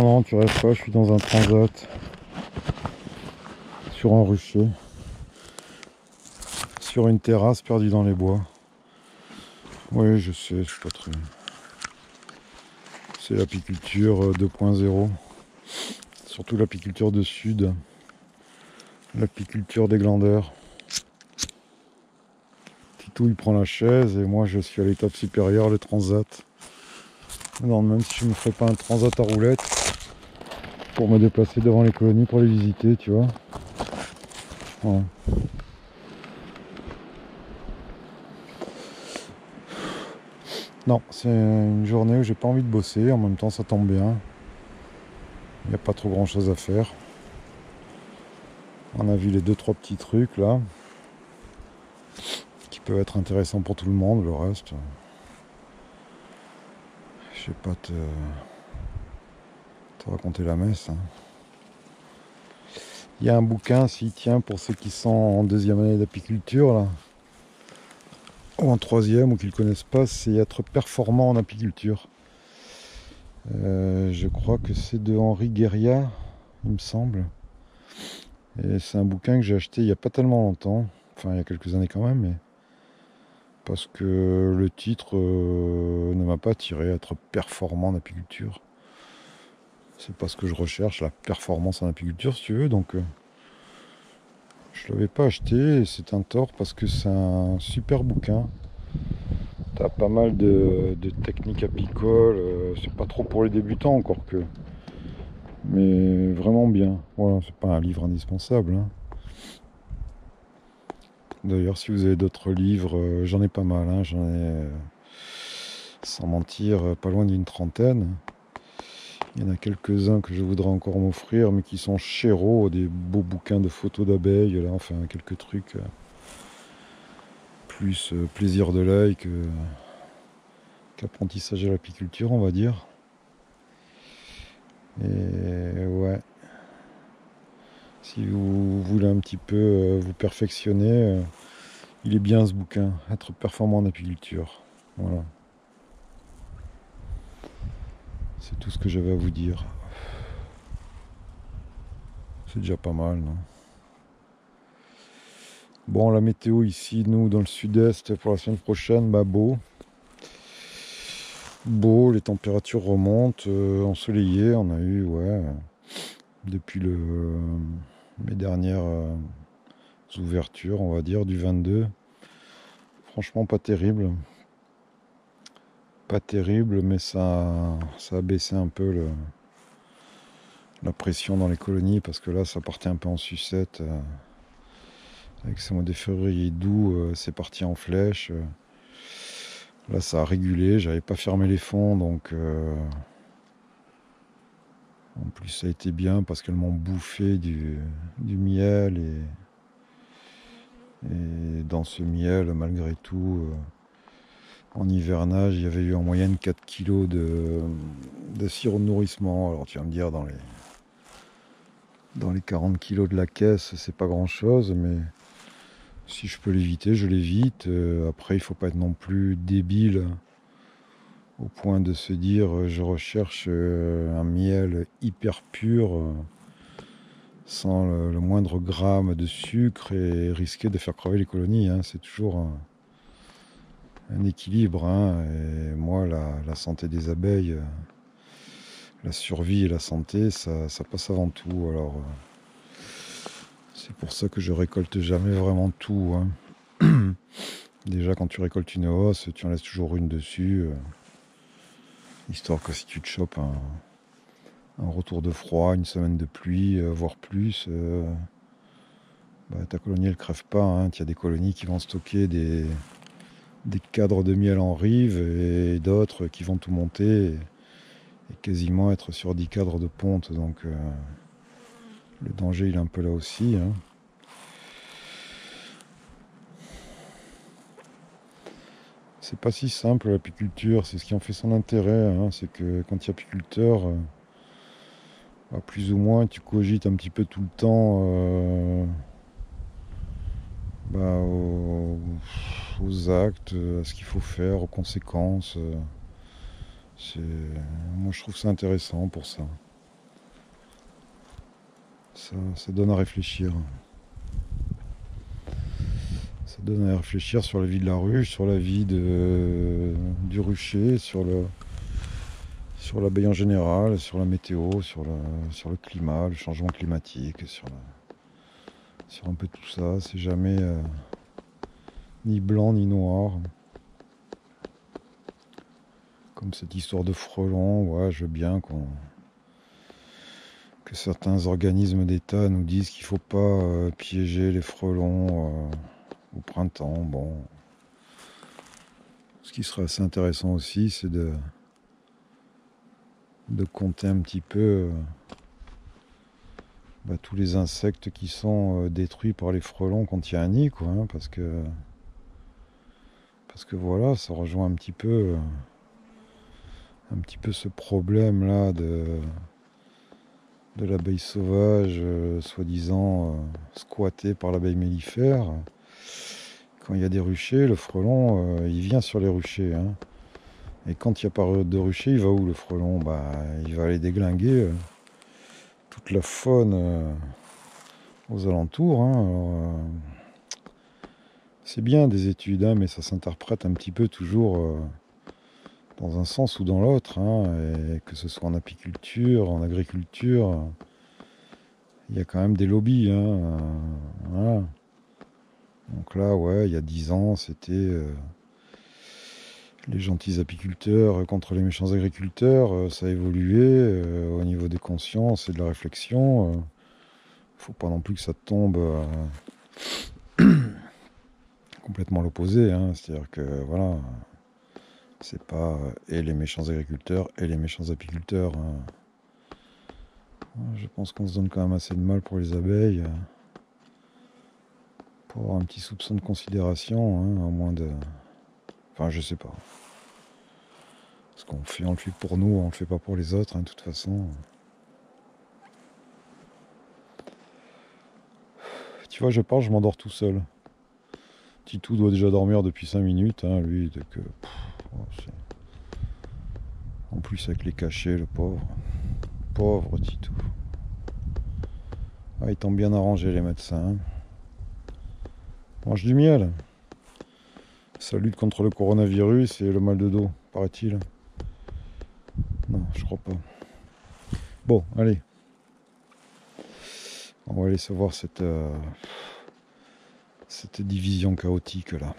Non, tu rêves pas, je suis dans un transat, sur un rucher, sur une terrasse perdue dans les bois. Oui, je sais, c'est pas très... C'est l'apiculture 2.0, surtout l'apiculture de sud, l'apiculture des glandeurs. Titou il prend la chaise et moi je suis à l'étape supérieure, le transat. Non, même si je me ferais pas un transat à roulettes pour me déplacer devant les colonies pour les visiter, tu vois. Voilà. Non, c'est une journée où j'ai pas envie de bosser, en même temps ça tombe bien. Il n'y a pas trop grand chose à faire. On a vu les 2-3 petits trucs là, qui peuvent être intéressants pour tout le monde, le reste. Je sais pas te raconter la messe. Hein. Il y a un bouquin, s'il tient, pour ceux qui sont en 2e année d'apiculture, là, ou en 3e, ou qui ne le connaissent pas, c'est être performant en apiculture. Je crois que c'est de Henri Guéria, il me semble. Et c'est un bouquin que j'ai acheté il n'y a pas tellement longtemps, enfin il y a quelques années quand même, mais parce que le titre ne m'a pas attiré, être performant en apiculture. C'est pas ce que je recherche, la performance en apiculture si tu veux, donc je l'avais pas acheté et c'est un tort parce que c'est un super bouquin. T'as pas mal de techniques apicoles, c'est pas trop pour les débutants encore que, mais vraiment bien. Voilà, c'est pas un livre indispensable. Hein. D'ailleurs, si vous avez d'autres livres, j'en ai pas mal, hein, j'en ai, sans mentir, pas loin d'une trentaine. Il y en a quelques-uns que je voudrais encore m'offrir, mais qui sont chéros, des beaux bouquins de photos d'abeilles, là, enfin quelques trucs plus plaisir de l'œil qu'apprentissage à l'apiculture, on va dire. Et ouais, si vous voulez un petit peu vous perfectionner, il est bien ce bouquin, être performant en apiculture. Voilà. C'est tout ce que j'avais à vous dire. C'est déjà pas mal, non? Bon, la météo ici, nous, dans le sud-est, pour la semaine prochaine, bah beau. Beau, les températures remontent, ensoleillé, on a eu, ouais, depuis mes dernières ouvertures, on va dire, du 22. Franchement, pas terrible. Pas terrible, mais ça a baissé un peu la pression dans les colonies, parce que là, ça partait un peu en sucette. Avec ce mois de février doux, c'est parti en flèche. Là, ça a régulé, j'avais pas fermé les fonds, donc en plus ça a été bien parce qu'elles m'ont bouffé du miel et dans ce miel, malgré tout, en hivernage, il y avait eu en moyenne 4 kilos de sirop de nourrissement. Alors tu vas me dire, dans les 40 kilos de la caisse, c'est pas grand chose, mais si je peux l'éviter, je l'évite. Après, il faut pas être non plus débile au point de se dire je recherche un miel hyper pur sans le moindre gramme de sucre et risquer de faire crever les colonies. Hein. C'est toujours un équilibre. Hein. Et moi, la santé des abeilles, la survie et la santé, ça passe avant tout. Alors, c'est pour ça que je récolte jamais vraiment tout. Hein. Déjà, quand tu récoltes une hausse, tu en laisses toujours une dessus. Histoire que si tu te chopes un retour de froid, une semaine de pluie, voire plus, ta colonie elle crève pas. Hein. Il y a des colonies qui vont stocker des cadres de miel en rive et d'autres qui vont tout monter et quasiment être sur 10 cadres de ponte. Donc le danger il est un peu là aussi. Hein. C'est pas si simple l'apiculture, c'est ce qui en fait son intérêt. Hein. C'est que quand tu es apiculteur, plus ou moins tu cogites un petit peu tout le temps aux actes, à ce qu'il faut faire, aux conséquences. Moi je trouve ça intéressant pour ça. Ça donne à réfléchir. Ça donne à réfléchir sur la vie de la ruche, sur la vie du rucher, sur l'abeille en général, sur la météo, sur le climat, le changement climatique, sur un peu tout ça. C'est jamais ni blanc ni noir. Comme cette histoire de frelons, ouais, je veux bien que certains organismes d'État nous disent qu'il ne faut pas piéger les frelons au printemps. Bon, ce qui serait assez intéressant aussi, c'est de compter un petit peu tous les insectes qui sont détruits par les frelons quand il y a un nid, quoi, hein, parce que voilà, ça rejoint un petit peu ce problème-là de l'abeille sauvage, soi-disant squattée par l'abeille mellifère. Quand il y a des ruchers, le frelon, il vient sur les ruchers. Hein. Et quand il n'y a pas de rucher, il va où le frelon? Il va aller déglinguer toute la faune aux alentours. Hein. Alors, c'est bien des études, hein, mais ça s'interprète un petit peu toujours dans un sens ou dans l'autre. Hein, et que ce soit en apiculture, en agriculture, il y a quand même des lobbies. Hein, voilà. Donc là, ouais, il y a 10 ans, c'était les gentils apiculteurs contre les méchants agriculteurs. Ça a évolué au niveau des consciences et de la réflexion. Faut pas non plus que ça tombe complètement l'opposé. Hein. C'est-à-dire que, voilà, c'est pas et les méchants agriculteurs et les méchants apiculteurs. Hein. Je pense qu'on se donne quand même assez de mal pour les abeilles. Pour avoir un petit soupçon de considération, hein, au moins de... Enfin, je sais pas. Parce qu'on le fait pour nous, on le fait pas pour les autres, hein, de toute façon. Tu vois, je parle, je m'endors tout seul. Titou doit déjà dormir depuis 5 minutes, hein, lui, en plus avec les cachets, le pauvre. Pauvre Titou. Ah, ils t'ont bien arrangé les médecins. Hein. Mange du miel. Ça lutte contre le coronavirus et le mal de dos, paraît-il. Non, je crois pas. Bon, allez. On va aller savoir cette division chaotique là.